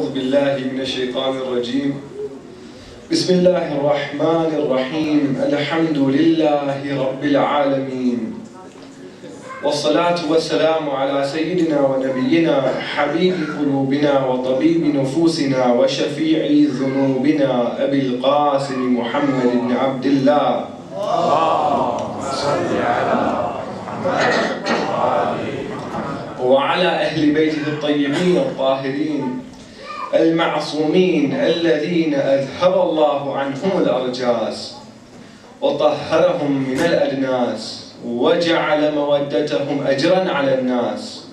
أعوذ بالله من الشيطان الرجيم. بسم الله الرحمن الرحيم. الحمد لله رب العالمين، والصلاة والسلام على سيدنا ونبينا حبيب قلوبنا وطبيب نفوسنا وشفيع ذنوبنا أبي القاسم محمد بن عبد الله. اللهم صل على محمد وعلى أهل بيته الطيبين الطاهرين المعصومين الذين أذهب الله عنهم الأرجاس وطهرهم من الأدناس وجعل مودتهم أجرا على الناس،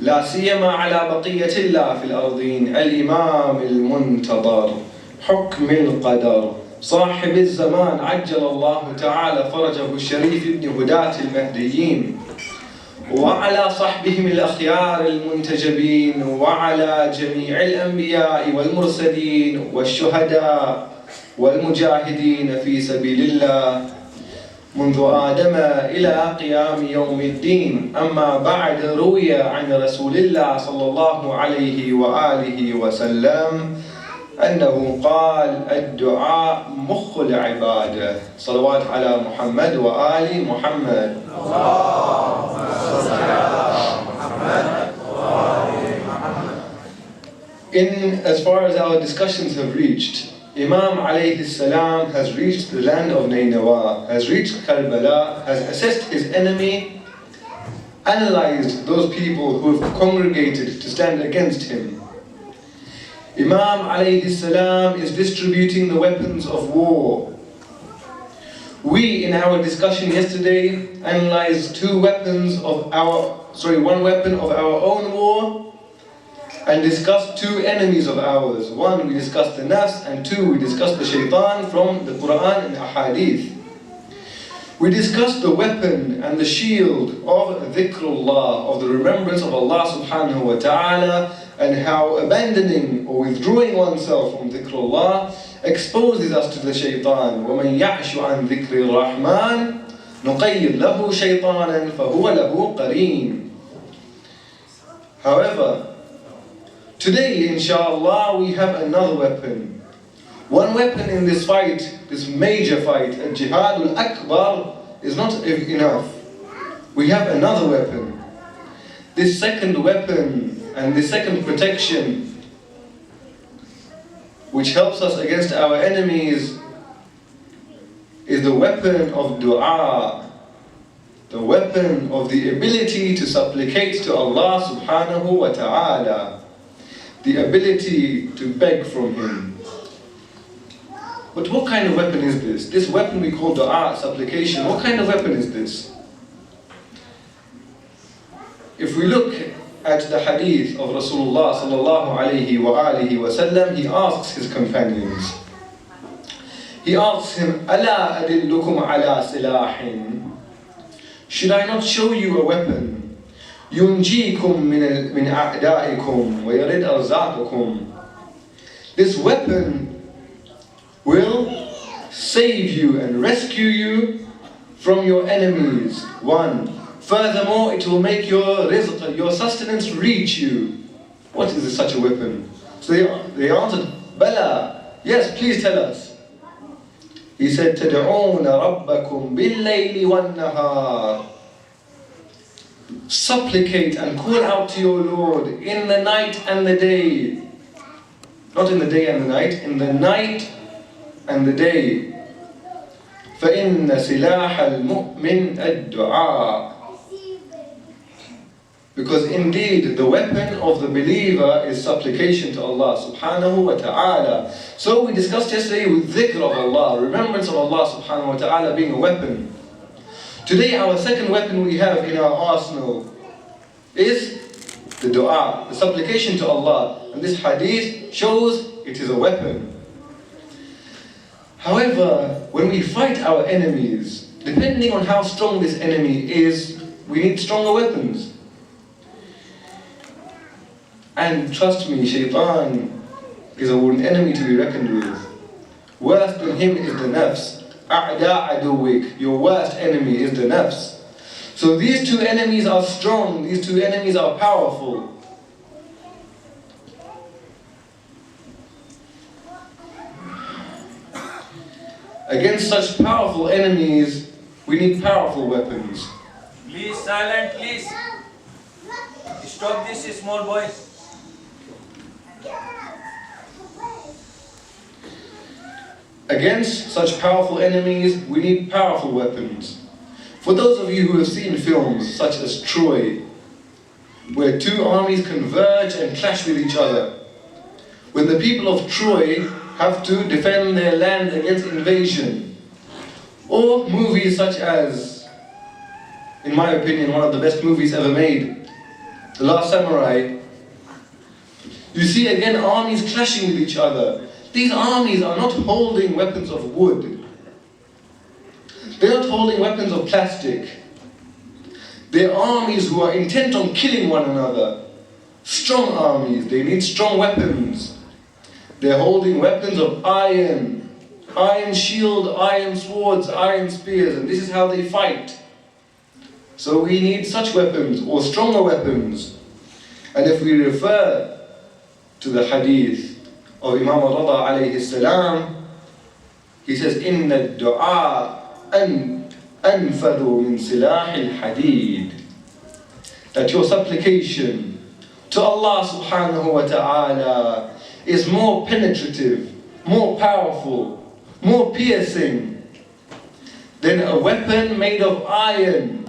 لا سيما على بقية الله في الأرضين الإمام المنتظر حكم القدر صاحب الزمان عجل الله تعالى فرجه الشريف ابن هداة المهديين، وعلى صحبهم الأخيار المنتجبين، وعلى جميع الأنبياء والمرسلين والشهداء والمجاهدين في سبيل الله منذ آدم إلى قيام يوم الدين. أما بعد، روي عن رسول الله صلى الله عليه وآله وسلم أنه قال: الدعاء مخ العبادة. صلوات على محمد وآل محمد. As far as our discussions have reached, Imam alayhi salam has reached the land of Nainawa, has reached Karbala, has assessed his enemy, analyzed those people who have congregated to stand against him. Imam alayhi salam is distributing the weapons of war. We, in our discussion yesterday, analyzed one weapon of our own war, and discussed two enemies of ours. One, we discussed the nafs, and two, we discussed the shaitan from the Quran and Ahadith. We discussed the weapon and the shield of dhikrullah, of the remembrance of Allah subhanahu wa ta'ala, and how abandoning or withdrawing oneself from dhikrullah exposes us to the shaitan. وَمَنْ يَعْشُ عَنْ ذِكْرِ الرَّحْمَنِ نُقَيِّضْ لَهُ شَيْطَانًا فَهُوَ لَهُ قَرِينٌ. However, today, inshallah, we have another weapon. One weapon in this fight, this major fight, al-Jihad al-Akbar, is not enough. We have another weapon. This second weapon and this second protection, which helps us against our enemies, is the weapon of dua, the weapon of the ability to supplicate to Allah subhanahu wa ta'ala, the ability to beg from Him. But what kind of weapon is this? This weapon we call dua, supplication, what kind of weapon is this? If we look at the hadith of Rasulullah sallallahu alayhi wa alihi wa sallam, he asks his companions, he asks him, أَلَا أَدِلُّكُمْ عَلَى سِلَاحٍ, should I not show you a weapon? يُنْجِيكُمْ مِنْ أَعْدَائِكُمْ وَيَرِدْ أَرْزَاقُكُمْ. This weapon will save you and rescue you from your enemies. One. Furthermore, it will make your rizq, your sustenance, reach you. What is such a weapon? So they answered, Bala, yes, please tell us. He said, تَدْعُونَ رَبَّكُمْ بِاللَّيْلِ وَالنَّهَارِ. Supplicate and call out to your Lord in the night and the day. Not in the day and the night, in the night and the day. فَإِنَّ سِلَاحَ الْمُؤْمِنِ الدُّعَاء. Because indeed the weapon of the believer is supplication to Allah subhanahu wa ta'ala. So we discussed yesterday with dhikr of Allah, remembrance of Allah subhanahu wa ta'ala being a weapon. Today our second weapon we have in our arsenal is the dua, the supplication to Allah. And this hadith shows it is a weapon. However, when we fight our enemies, depending on how strong this enemy is, we need stronger weapons. And trust me, shaitan is an enemy to be reckoned with. Worse than him is the nafs. A'da aduwik, your worst enemy is the nafs. So these two enemies are strong, these two enemies are powerful. Against such powerful enemies, we need powerful weapons. Please, silent, please. Stop this, small boy. Against such powerful enemies, we need powerful weapons. For those of you who have seen films such as Troy, where two armies converge and clash with each other, when the people of Troy have to defend their land against invasion, or movies such as, in my opinion, one of the best movies ever made, The Last Samurai, you see again armies clashing with each other. These armies are not holding weapons of wood. They're not holding weapons of plastic. They're armies who are intent on killing one another. Strong armies, they need strong weapons. They're holding weapons of iron. Iron shield, iron swords, iron spears, and this is how they fight. So we need such weapons, or stronger weapons. And if we refer to the hadith of Imam Reza alayhi salam, he says, إِنَّ الدُّعَاء أَنْفَذُ مِنْ سِلَاحِ الْحَدِيدِ, that your supplication to Allah subhanahu wa ta'ala is more penetrative, more powerful, more piercing than a weapon made of iron.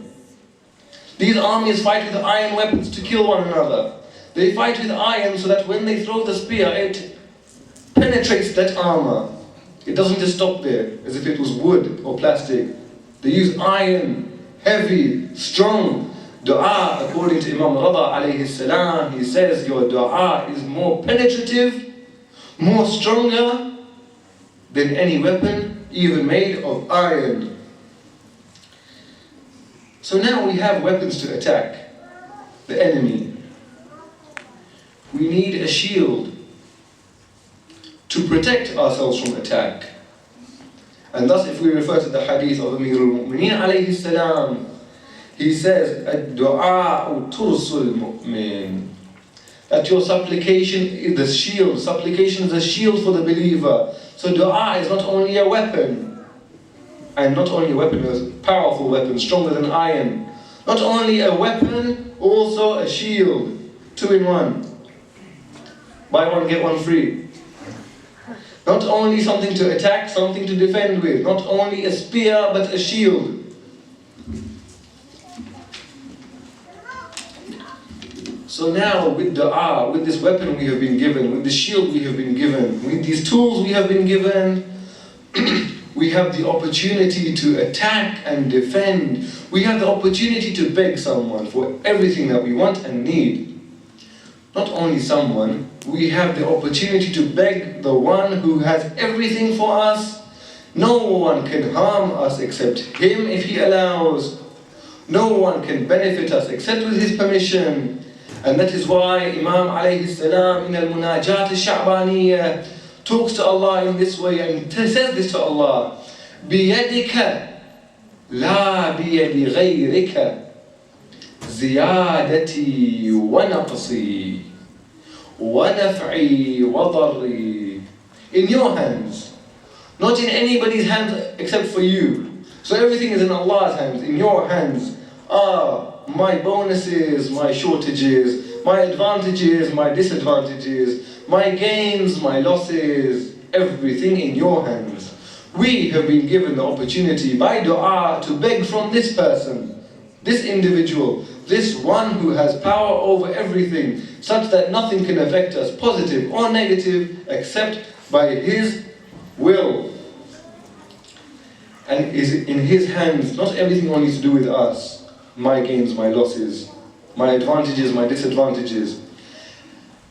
These armies fight with iron weapons to kill one another. They fight with iron so that when they throw the spear, it penetrates that armor. It doesn't just stop there, as if it was wood or plastic. They use iron, heavy, strong. Dua, according to Imam Reza alayhi salam, he says your dua is more penetrative, more stronger than any weapon, even made of iron. So now we have weapons to attack the enemy. We need a shield to protect ourselves from attack. And thus, if we refer to the hadith of Amir al-Mu'mineen alayhi salam, he says, "Ad-du'a tursul mu'min," that your supplication is the shield. Supplication is a shield for the believer. So dua is not only a weapon, and not only a weapon, a powerful weapon, stronger than iron. Not only a weapon, also a shield. 2 in 1. Buy one, get one free. Not only something to attack, something to defend with. Not only a spear, but a shield. So now with dua, with this weapon we have been given, with the shield we have been given, with these tools we have been given, we have the opportunity to attack and defend. We have the opportunity to beg someone for everything that we want and need. Not only someone, we have the opportunity to beg the one who has everything for us. No one can harm us except him if he allows. No one can benefit us except with his permission. And that is why Imam alayhi salam in al-Munajat al-Sha'baniyah talks to Allah in this way and says this to Allah: بِيَدِكَ لَا بِيَدِ غَيْرِكَ زِيَادَتِي وَنَقْصِي وَنَفْعِي وَضَرِّي. In your hands, not in anybody's hands except for you. So everything is in Allah's hands. In your hands are my bonuses, my shortages, my advantages, my disadvantages, my gains, my losses, everything in your hands. We have been given the opportunity by dua to beg from this person, this individual, this one who has power over everything, such that nothing can affect us, positive or negative, except by his will. And is in his hands, not everything only to do with us. My gains, my losses, my advantages, my disadvantages.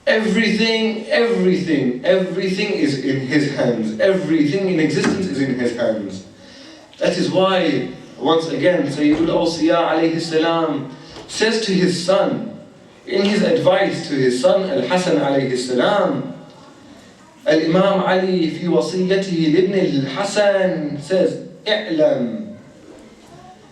Everything is in his hands. Everything in existence is in his hands. That is why, once again, Sayyidul Awsiya alayhi salam says to his son, in his advice to his son Al-Hasan alayhi salam, Al-Imam Ali fi wasiyyatihi libn al-Hasan says, اعلم